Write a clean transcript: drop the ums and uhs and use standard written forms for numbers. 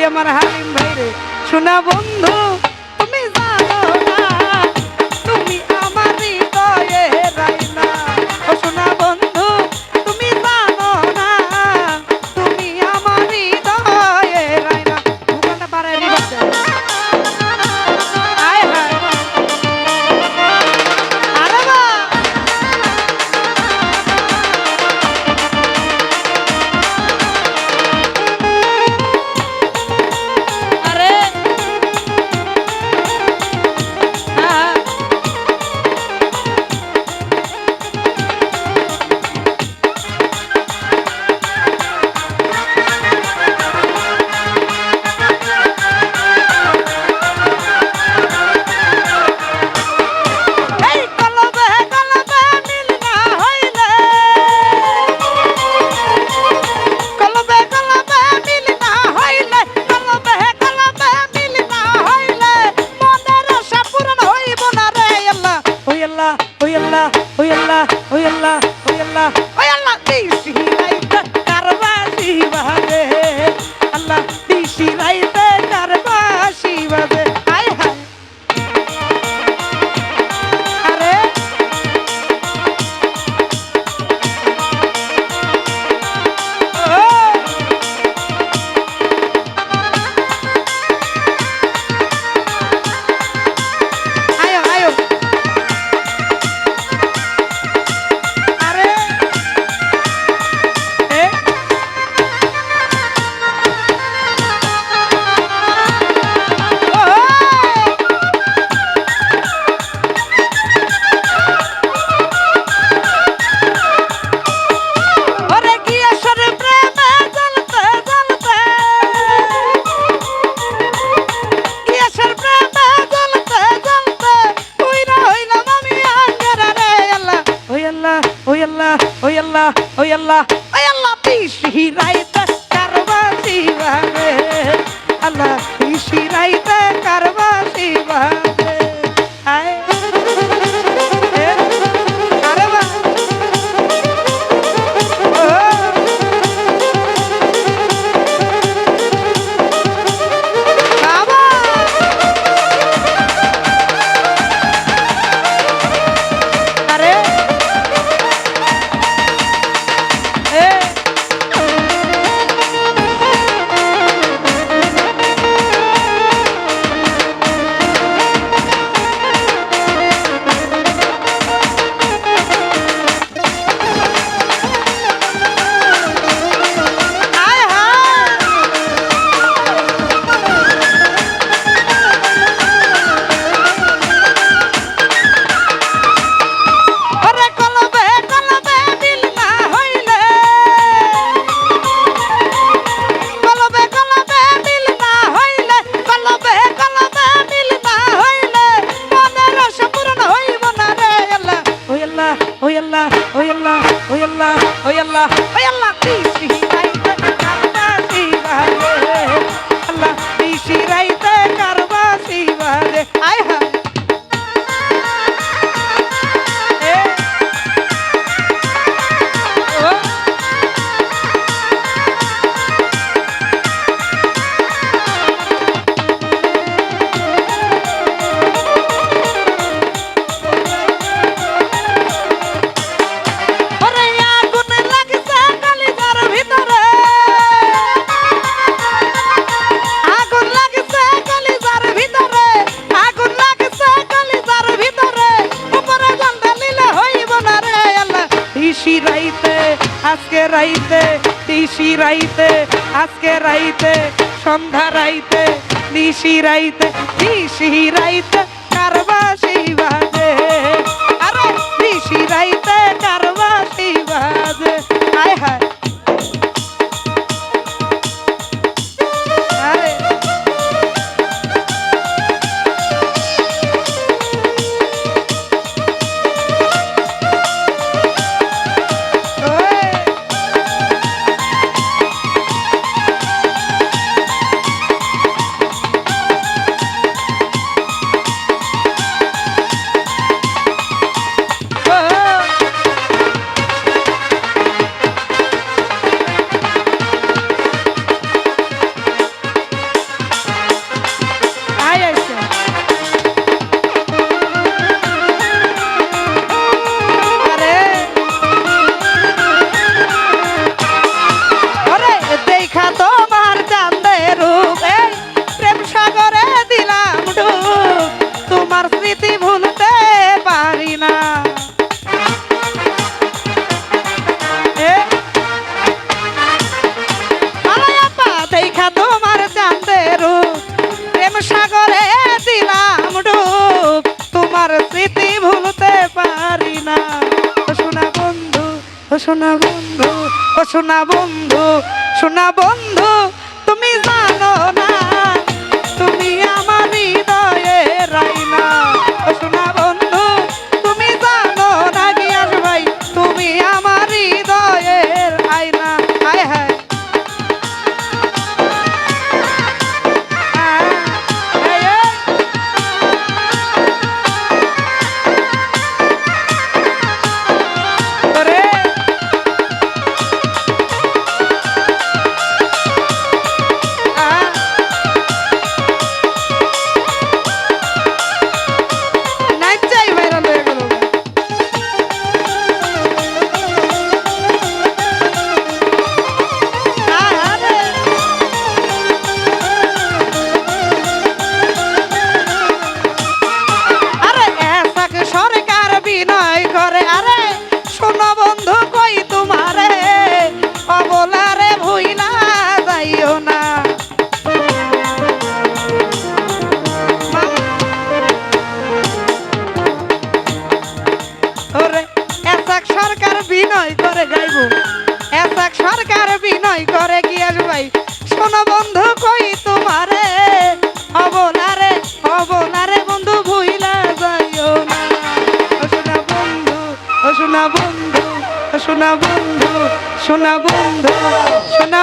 আমার হালিম ভাই রে শোনা বন্ধু তুমি জানো না তুমি আমার হৃদয়ে রাইনা ও শোনা বন্ধু তুমি জানো না তুমি আমার হৃদয়ে রাইনা ভুলটা বাড়ায় দিবাছে আয় হায় আরে বাহ Allah pishiraita karvasi vare Allah pishiraita karvasi vare ay are ba baba are তিসি রাইতে আজকে রাইতে সন্ধ্যা রাইতে নিশি রাইতে তিসি রাইতে কারবাসি বাজে আরে তিসি রাইতে কারবাসি বাজে আয় হায় সোনা বন্ধু, ও সোনা বন্ধু, সোনা বন্ধু তুমি জানো না, তুমি আমার হৃদয়ের আয়না। ও সোনা বন্ধু তুমি জানো না গিয়াস ভাই, তুমি আমার হৃদয়ের আয়না। হায় হায় সরকার বিনয় করে গিয়াস ভাই, শোনো বন্ধু কই তোমারে, অবলারে অবলারে বন্ধু ভুইলা যাইও না। ও সোনা বন্ধু, ও সোনা বন্ধু, ও সোনা বন্ধু, সোনা বন্ধু, সোনা